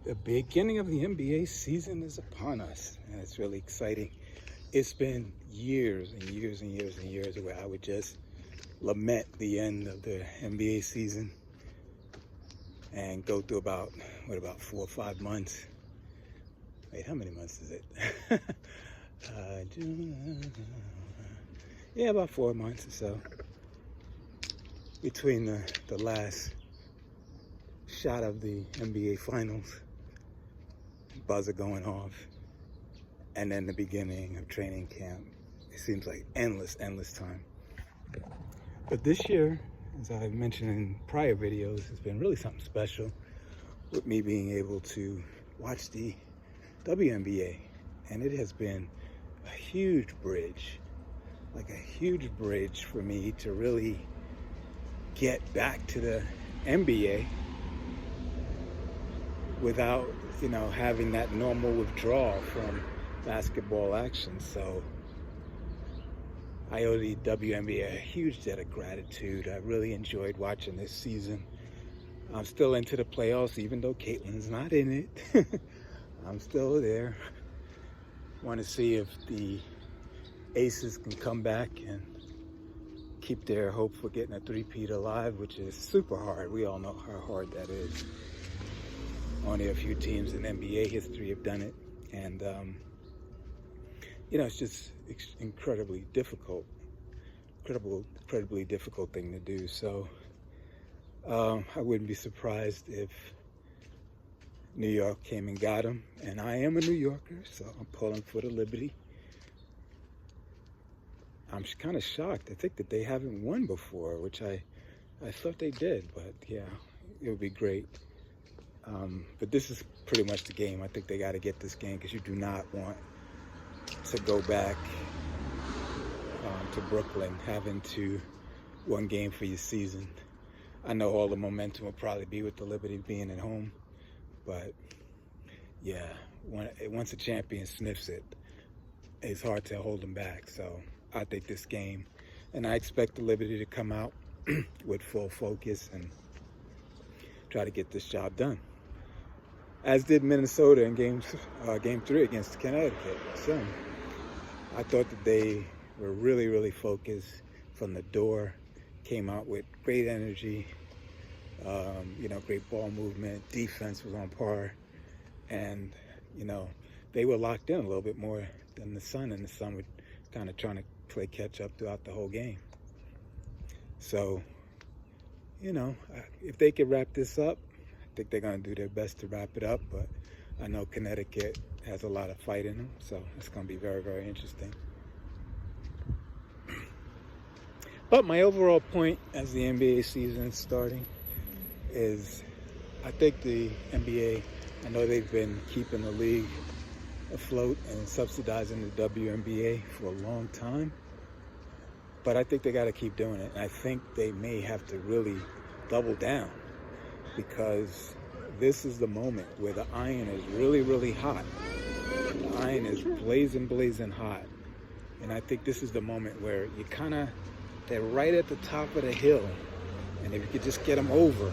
The beginning of the NBA season is upon us, and it's really exciting. It's been years and years and years and years where I would just lament the end of the NBA season and go through about 4 or 5 months. Wait, how many months is it? Yeah, about 4 months or so between the last shot of the NBA Finals, buzzer going off, and then the beginning of training camp. It seems like endless time. But this year, as I've mentioned in prior videos, it's been really something special with me being able to watch the WNBA. And it has been a huge bridge, like a huge bridge for me to really get back to the NBA without, having that normal withdrawal from basketball action. So I owe the WNBA a huge debt of gratitude. I really enjoyed watching this season. I'm still into the playoffs, even though Caitlin's not in it. I'm still there. Want to see if the Aces can come back and keep their hope for getting a three-peat alive, which is super hard. We all know how hard that is. Only a few teams in NBA history have done it. And, it's just incredibly difficult thing to do. So I wouldn't be surprised if New York came and got them. And I am a New Yorker, so I'm pulling for the Liberty. I'm kind of shocked. I think that they haven't won before, which I thought they did. But yeah, it would be great. But this is pretty much the game. I think they got to get this game because you do not want to go back to Brooklyn having to one game for your season. I know all the momentum will probably be with the Liberty being at home, but yeah, once a champion sniffs it, it's hard to hold them back. So I think this game, and I expect the Liberty to come out with full focus and try to get this job done. As did Minnesota in game 3 against Connecticut. So I thought that they were really focused from the door, came out with great energy, great ball movement, defense was on par, and, they were locked in a little bit more than the Sun, and the Sun were kind of trying to play catch up throughout the whole game. So, if they could wrap this up, I think they're going to do their best to wrap it up, but I know Connecticut has a lot of fight in them, so it's going to be very interesting. But my overall point as the NBA season is starting is I think the NBA, I know they've been keeping the league afloat and subsidizing the WNBA for a long time, but I think they got to keep doing it. And I think they may have to really double down, because this is the moment where the iron is really hot. The iron is blazing hot. And I think this is the moment where they're right at the top of the hill. And if you could just get them over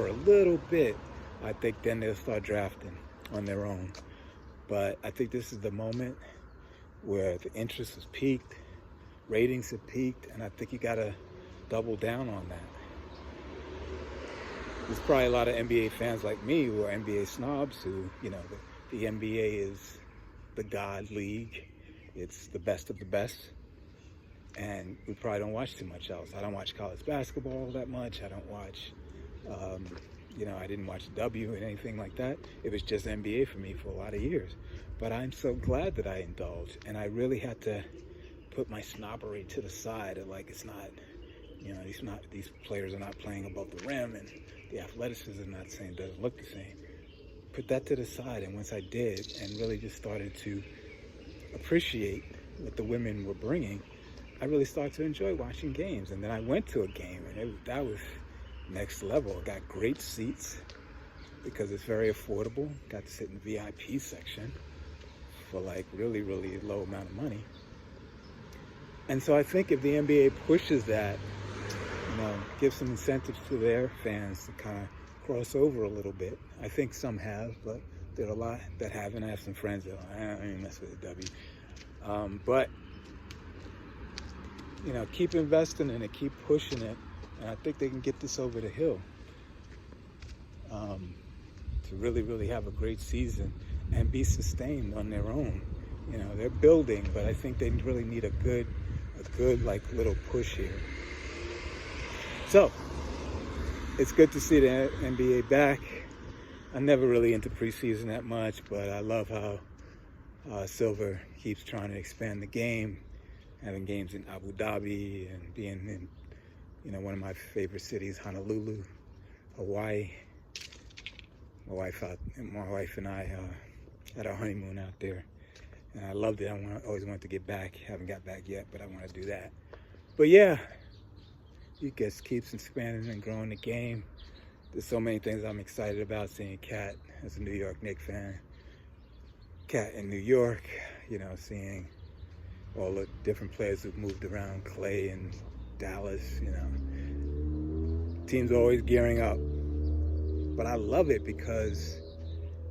a little bit, I think then they'll start drafting on their own. But I think this is the moment where the interest has peaked, ratings have peaked, and I think you got to double down on that. There's probably a lot of NBA fans like me who are NBA snobs who, the NBA is the God league. It's the best of the best. And we probably don't watch too much else. I don't watch college basketball that much. I don't watch, I didn't watch W and anything like that. It was just NBA for me for a lot of years. But I'm so glad that I indulged. And I really had to put my snobbery to the side. It's not, these players are not playing above the rim, and the athleticism doesn't look the same. Put that to the side, and once I did, and really just started to appreciate what the women were bringing, I really started to enjoy watching games. And then I went to a game, and that was next level. I got great seats because it's very affordable. Got to sit in the VIP section for really low amount of money. And so I think if the NBA pushes that, give some incentives to their fans to kind of cross over a little bit. I think some have, but there are a lot that haven't. I have some friends that I don't even mess with the W. But you know, keep investing in it, keep pushing it, and I think they can get this over the hill to really, really have a great season and be sustained on their own. You know, they're building, but I think they really need a good like little push here. So it's good to see the NBA back. I'm never really into preseason that much, but I love how Silver keeps trying to expand the game, having games in Abu Dhabi and being in, you know, one of my favorite cities, Honolulu, Hawaii. My wife and I had our honeymoon out there, and I loved it. Always wanted to get back. Haven't got back yet, but I want to do that. But yeah, he just keeps expanding and growing the game. There's so many things I'm excited about, seeing Kat as a New York Knicks fan. Kat in New York, you know, seeing all the different players who've moved around, Clay and Dallas, you know. Team's always gearing up. But I love it because,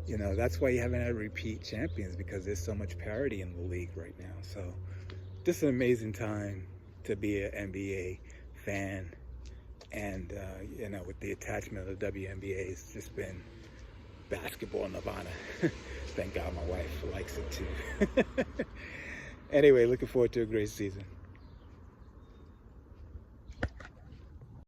you know, that's why you haven't had repeat champions, because there's so much parity in the league right now. So just an amazing time to be an NBA fan. And, you know, with the attachment of the WNBA, it's just been basketball nirvana. Thank God my wife likes it too. Anyway, looking forward to a great season.